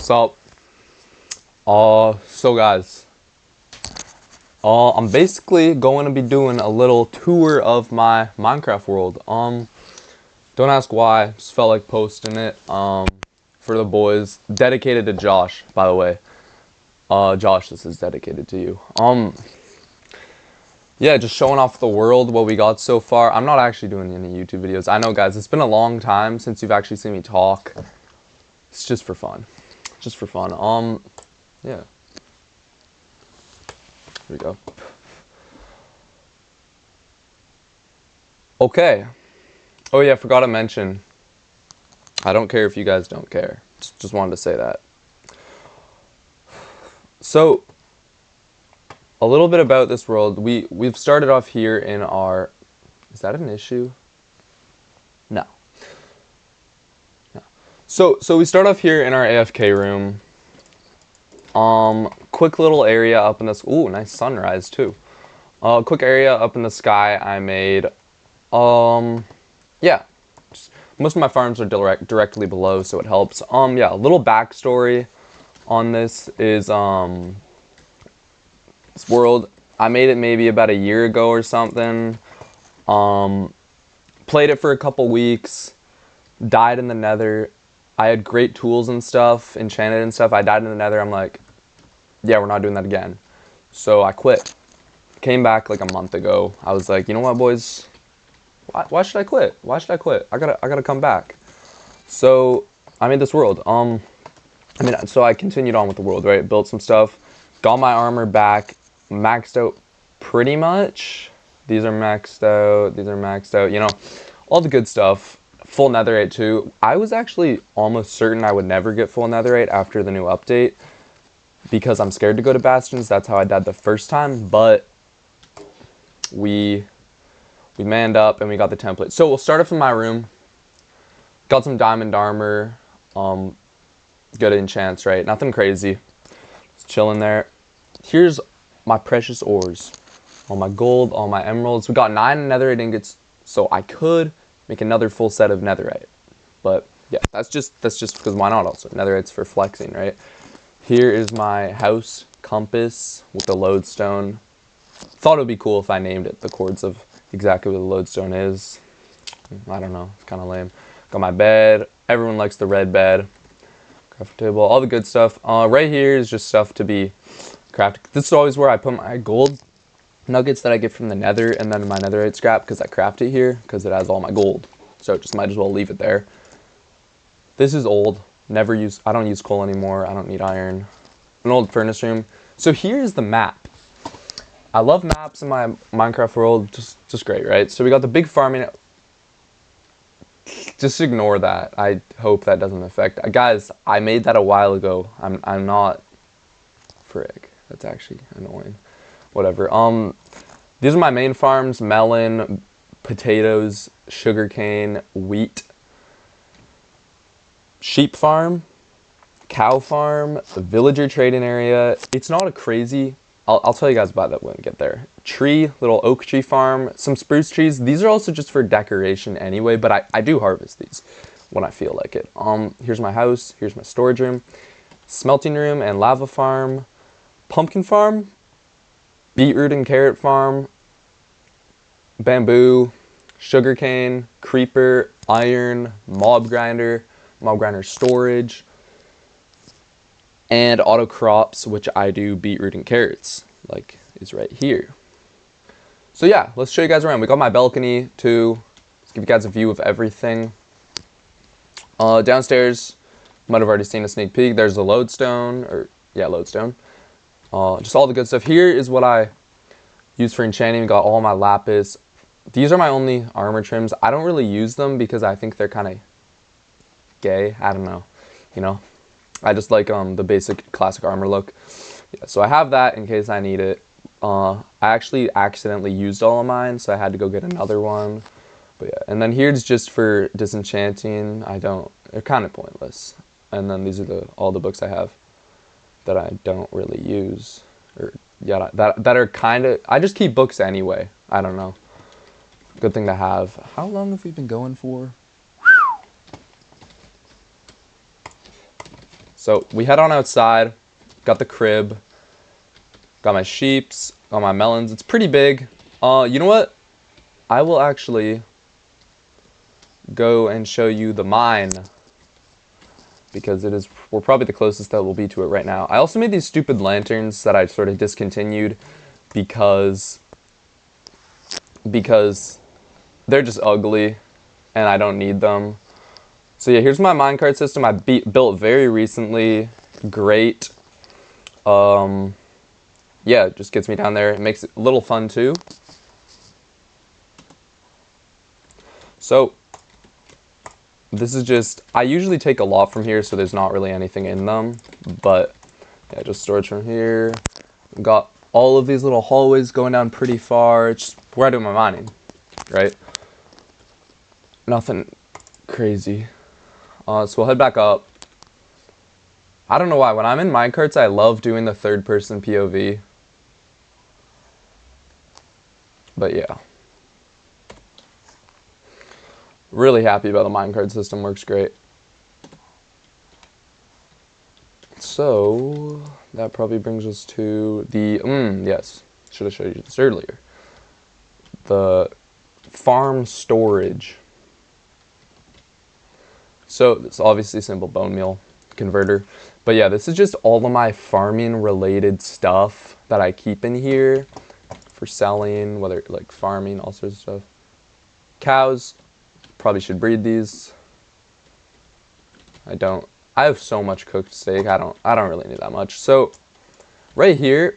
So, so guys, I'm basically going to be doing a little tour of my Minecraft world. Don't ask why, just felt like posting it, for the boys. Dedicated to Josh, by the way. Josh, this is dedicated to you. Yeah, just showing off the world, what we got so far. I'm not actually doing any YouTube videos. I know, guys, it's been a long time since you've actually seen me talk. It's just for fun. Just for fun. Yeah. Here we go. Okay. Oh yeah, forgot to mention. I don't care if you guys don't care. Just wanted to say that. So, a little bit about this world. We've started off here in our... Is that an issue? No. No. So we start off here in our AFK room. Quick little area up in this... Ooh, nice sunrise too. Quick area up in the sky I made. Yeah. Most of my farms are directly below, so it helps. Yeah, a little backstory on this is, this world, I made it maybe about a year ago or something. Played it for a couple weeks, died in the nether. I had great tools and stuff, enchanted and stuff. I died in the nether. I'm like, yeah, we're not doing that again. So I quit. Came back like a month ago. I was like, you know what, boys? Why should I quit? Why should I quit? I gotta come back. So I made this world. So I continued on with the world, right? Built some stuff, got my armor back, maxed out pretty much. These are maxed out, these are maxed out, you know, all the good stuff. Full netherite too. I was actually almost certain I would never get full netherite after the new update because I'm scared to go to bastions. That's how I died the first time, but we manned up and we got the template. So we'll start off in my room. Got some diamond armor, good enchants, right? Nothing crazy. Just chilling there. Here's my precious ores. All my gold, all my emeralds. We got 9 netherite ingots, so I could make another full set of netherite. But yeah, that's just because why not also? Netherite's for flexing, right? Here is my house compass with the lodestone. Thought it would be cool if I named it the chords of exactly what the lodestone is. I don't know, it's kind of lame. Got my bed. Everyone likes the red bed. Crafting table, all the good stuff. Right here is just stuff to be crafted. This is always where I put my gold nuggets that I get from the nether and then my netherite scrap because I craft it here because it has all my gold. So just might as well leave it there. This is old. I don't use coal anymore. I don't need iron. An old furnace room. So here's the map. I love maps in my Minecraft world. Just great, right? So we got the big farming. Just ignore that. I hope that doesn't affect. Guys, I made that a while ago. I'm not... Frick. That's actually annoying. Whatever. These are my main farms. Melon, potatoes, sugarcane, wheat. Sheep farm, cow farm, villager trading area. It's not a crazy... I'll tell you guys about that when we get there. Tree, little oak tree farm, some spruce trees. These are also just for decoration anyway, but I do harvest these when I feel like it. Here's my house, here's my storage room, smelting room and lava farm, pumpkin farm, beetroot and carrot farm, bamboo, sugarcane, creeper, iron, mob grinder storage, and auto crops, which I do beetroot and carrots, like is right here. So yeah, let's show you guys around. We got my balcony too. Let's give you guys a view of everything. Downstairs, you might have already seen a sneak peek. There's a lodestone, lodestone. Just all the good stuff. Here is what I use for enchanting. Got all my lapis. These are my only armor trims. I don't really use them because I think they're kind of gay. I don't know, you know. I just like the basic classic armor look. Yeah, so I have that in case I need it. I actually accidentally used all of mine, so I had to go get another one. But yeah, and then here's just for disenchanting. They're kind of pointless. And then these are all the books I have that I don't really use, or yeah, that are kind of. I just keep books anyway. I don't know. Good thing to have. How long have we been going for? So we head on outside. Got the crib. Got my sheeps. Got my melons. It's pretty big. You know what? I will actually go and show you the mine, because we're probably the closest that we'll be to it right now. I also made these stupid lanterns that I sort of discontinued because they're just ugly and I don't need them. So yeah, here's my minecart system I built very recently. Great. Yeah, it just gets me down there. It makes it a little fun too. So this is just, I usually take a lot from here, so there's not really anything in them, but yeah, just storage from here. Got all of these little hallways going down pretty far. It's just where I do my mining, right? Nothing crazy. So we'll head back up. I don't know why, when I'm in minecarts, I love doing the third person POV. But yeah. Really happy about the minecart system, works great. So that probably brings us to the, yes, should have showed you this earlier. The farm storage. So it's obviously simple bone meal converter. But yeah, this is just all of my farming related stuff that I keep in here for selling, whether like farming, all sorts of stuff. Cows, probably should breed these. I have so much cooked steak, I don't really need that much. So right here,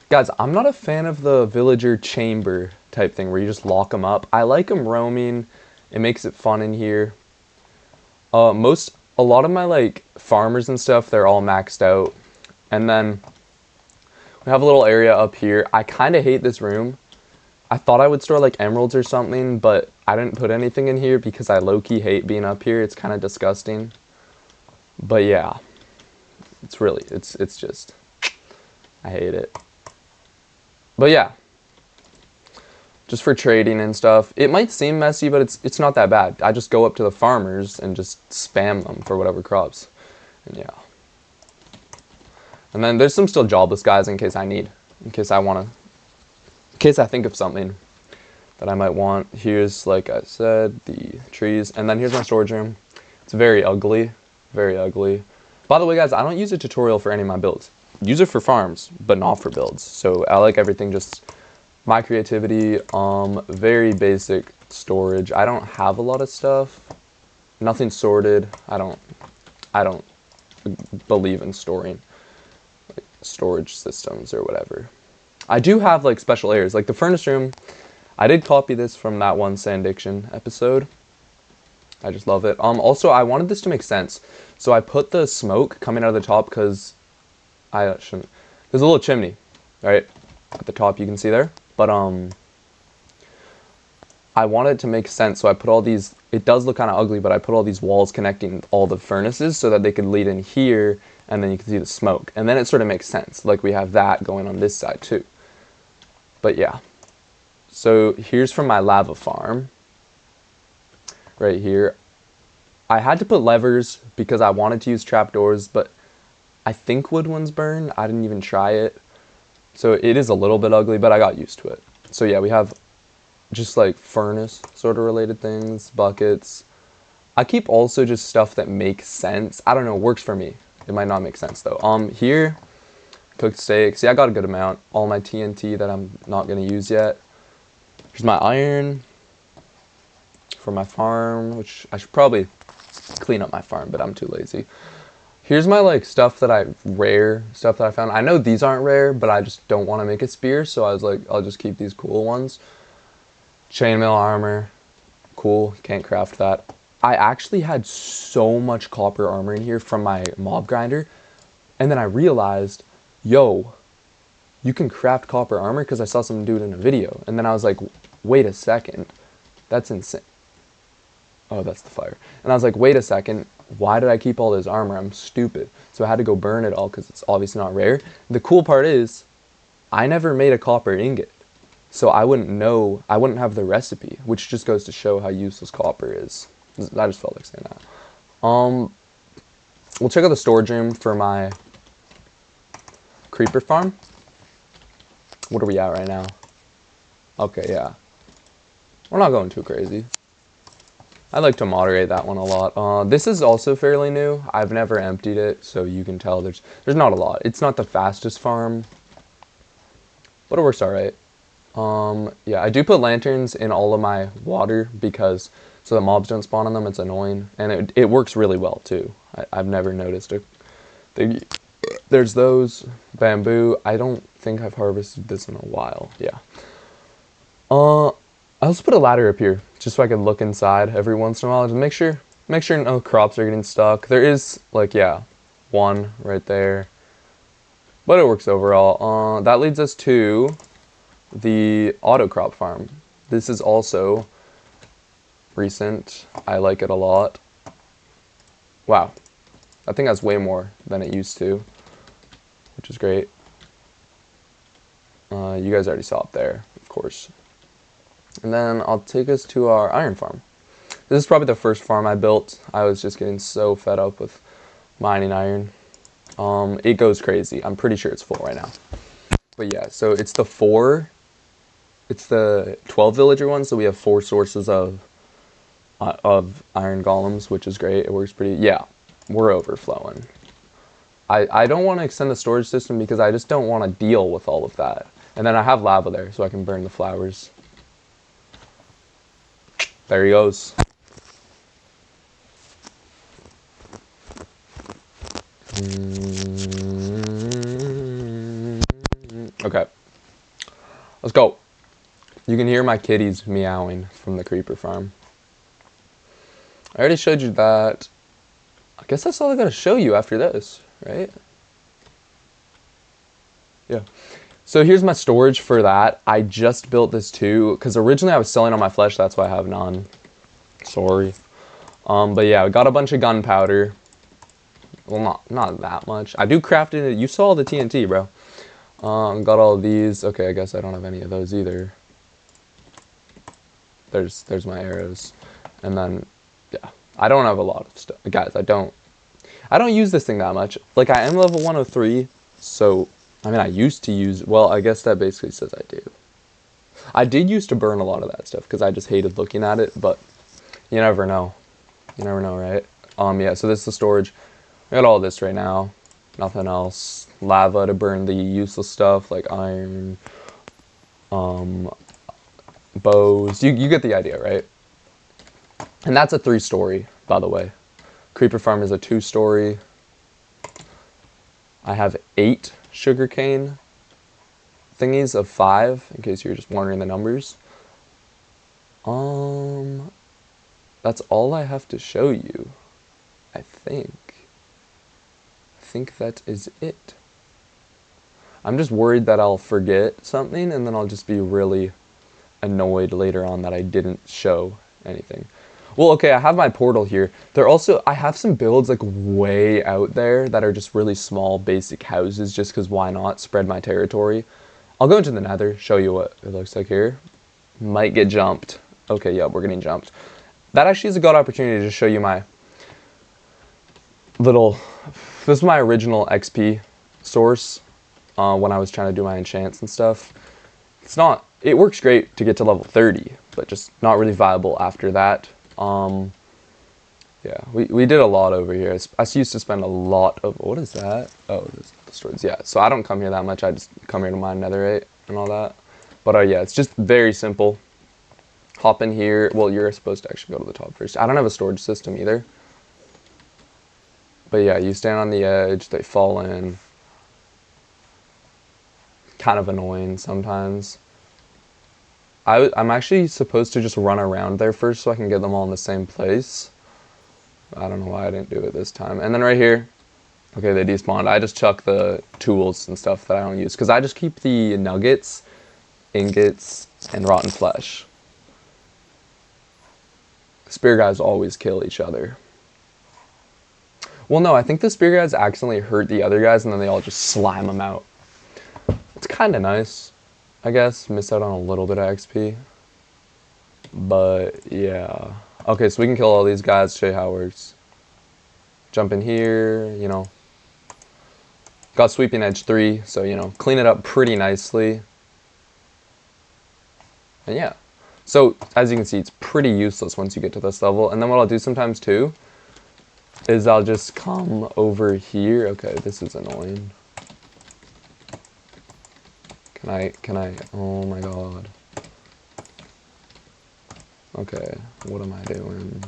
guys, I'm not a fan of the villager chamber type thing where you just lock them up. I like them roaming. It makes it fun in here. A lot of my like farmers and stuff, they're all maxed out. And then we have a little area up here. I kind of hate this room. I thought I would store like emeralds or something, but I didn't put anything in here because I low-key hate being up here. It's kind of disgusting. But yeah, it's just, I hate it. But yeah, just for trading and stuff. It might seem messy, but it's not that bad. I just go up to the farmers and just spam them for whatever crops. And yeah. And then there's some still jobless guys in case I think of something that I might want. Here's, like I said, the trees. And then here's my storage room. It's very ugly. Very ugly. By the way, guys, I don't use a tutorial for any of my builds. Use it for farms, but not for builds. So I like everything just my creativity, very basic storage. I don't have a lot of stuff. Nothing sorted. I don't believe in storing like storage systems or whatever. I do have like special areas, like the furnace room. I did copy this from that one Sandiction episode. I just love it. Also, I wanted this to make sense, so I put the smoke coming out of the top because I shouldn't. There's a little chimney, right at the top. You can see there. But I wanted to make sense, so I put all these, it does look kind of ugly, but I put all these walls connecting all the furnaces so that they could lead in here, and then you can see the smoke. And then it sort of makes sense, like we have that going on this side too. But yeah. So here's from my lava farm. Right here. I had to put levers because I wanted to use trapdoors, but I think wood ones burn. I didn't even try it. So it is a little bit ugly, but I got used to it. So yeah, we have just like furnace sort of related things, buckets. I keep also just stuff that makes sense. I don't know, works for me. It might not make sense though. Here, cooked steaks. Yeah, I got a good amount. All my TNT that I'm not gonna use yet. Here's my iron for my farm, which I should probably clean up my farm, but I'm too lazy. Here's my like rare stuff that I found. I know these aren't rare, but I just don't want to make a spear, so I was like, I'll just keep these cool ones. Chainmail armor, cool, can't craft that. I actually had so much copper armor in here from my mob grinder, and then I realized, yo, you can craft copper armor because I saw someone do it in a video, and then I was like, wait a second, that's insane. Oh, that's the fire. And I was like, wait a second, why did I keep all this armor? I'm stupid. So I had to go burn it all because it's obviously not rare. The cool part is, I never made a copper ingot. So I wouldn't know, I wouldn't have the recipe, which just goes to show how useless copper is. I just felt like saying that. we'll check out the storage room for my creeper farm. What are we at right now? Okay, yeah. We're not going too crazy. I like to moderate that one a lot. This is also fairly new. I've never emptied it, so you can tell there's not a lot. It's not the fastest farm, but it works all right. Yeah, I do put lanterns in all of my water because so the mobs don't spawn on them. It's annoying, and it works really well too. I've never noticed it. There's those bamboo. I don't think I've harvested this in a while. Yeah. I also put a ladder up here just so I could look inside every once in a while to make sure no crops are getting stuck. There is like, yeah, one right there, but it works overall. That leads us to the auto crop farm. This is also recent. I like it a lot. Wow, I think that's way more than it used to, which is great. You guys already saw it there, of course. And then I'll take us to our iron farm. This is probably the first farm I built. I was just getting so fed up with mining iron. It goes crazy. I'm pretty sure it's full right now. But yeah, so it's the 12 villager one, so we have 4 sources of iron golems, which is great. It works pretty, yeah, we're overflowing. I don't want to extend the storage system because I just don't want to deal with all of that. And then I have lava there, so I can burn the flowers. There he goes. Okay. Let's go. You can hear my kitties meowing from the creeper farm. I already showed you that. I guess that's all I gotta show you after this, right? Yeah. So here's my storage for that. I just built this too, because originally I was selling all my flesh, that's why I have none. Sorry. But yeah, I got a bunch of gunpowder. Well, not that much. I do craft it. You saw the TNT, bro. Got all of these. Okay, I guess I don't have any of those either. There's my arrows. And then, yeah. I don't have a lot of stuff. Guys, I don't use this thing that much. Like, I am level 103, so... I mean, I used to use, well, I guess that basically says I do. I did used to burn a lot of that stuff because I just hated looking at it, but you never know. You never know, right? Yeah, so this is the storage. I got all this right now. Nothing else. Lava to burn the useless stuff like iron, bows. You get the idea, right? And that's a 3-story, by the way. Creeper farm is a 2-story. I have 8 sugarcane thingies of 5, in case you're just wondering the numbers. That's all I have to show you, I think. I think that is it. I'm just worried that I'll forget something, and then I'll just be really annoyed later on that I didn't show anything. Well, okay, I have my portal here. I have some builds like way out there that are just really small, basic houses, just because why not spread my territory. I'll go into the nether, show you what it looks like here. Might get jumped. Okay, yeah, we're getting jumped. That actually is a good opportunity to show you my this is my original XP source when I was trying to do my enchants and stuff. It works great to get to level 30, but just not really viable after that. Yeah, we did a lot over here. I used to spend a lot of, what is that? Oh, this is the storage. Yeah, so I don't come here that much. I just come here to mine netherite and all that. But yeah, it's just very simple. Hop in here. Well, you're supposed to actually go to the top first. I don't have a storage system either. But yeah, you stand on the edge, they fall in. Kind of annoying sometimes. I'm actually supposed to just run around there first so I can get them all in the same place. I don't know why I didn't do it this time. And then right here, okay, they despawned. I just chuck the tools and stuff that I don't use because I just keep the nuggets, ingots, and rotten flesh. Spear guys always kill each other. Well, no, I think the spear guys accidentally hurt the other guys and then they all just slime them out. It's kind of nice. I guess, miss out on a little bit of XP. But, yeah. Okay, so we can kill all these guys, show you how it works. jump in here, you know. Got sweeping edge 3, so, you know, clean it up pretty nicely. And yeah. So, as you can see, it's pretty useless once you get to this level. And then what I'll do sometimes, too, is I'll just come over here. Okay, this is annoying. Can I, oh my god. Okay, what am I doing?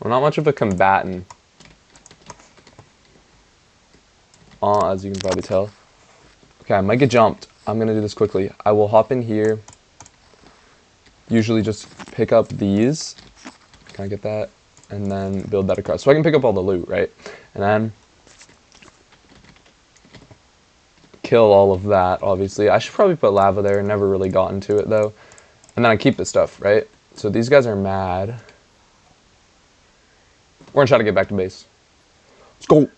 I'm not much of a combatant. As you can probably tell. Okay, I might get jumped. I'm gonna do this quickly. I will hop in here. Usually just pick up these. Can I get that? And then build that across. So I can pick up all the loot, right? And then kill all of that, obviously. I should probably put lava there. Never really got into it, though. And then I keep the stuff, right? So these guys are mad. We're gonna try to get back to base. Let's go.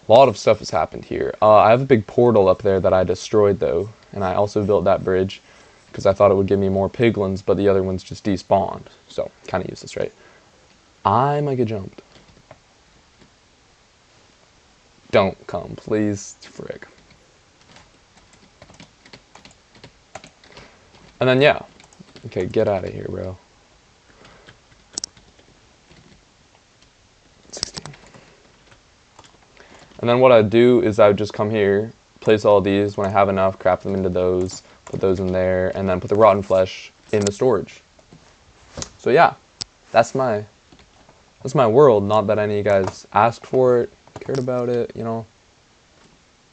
A lot of stuff has happened here. I have a big portal up there that I destroyed, though. And I also built that bridge because I thought it would give me more piglins, but the other ones just despawned. So, kind of useless, right? I might get jumped. Don't come, please. Frick. And then, yeah. Okay, get out of here, bro. 16. And then what I'd do is I would just come here, place all these. When I have enough, craft them into those, put those in there, and then put the rotten flesh in the storage. So yeah, that's my world. Not that any of you guys asked for it, cared about it, you know.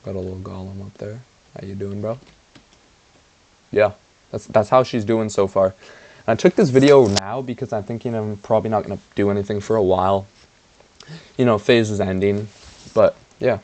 Got a little golem up there. How you doing, bro? Yeah, that's how she's doing so far. And I took this video now because I'm thinking I'm probably not gonna do anything for a while. You know, phase is ending, but yeah.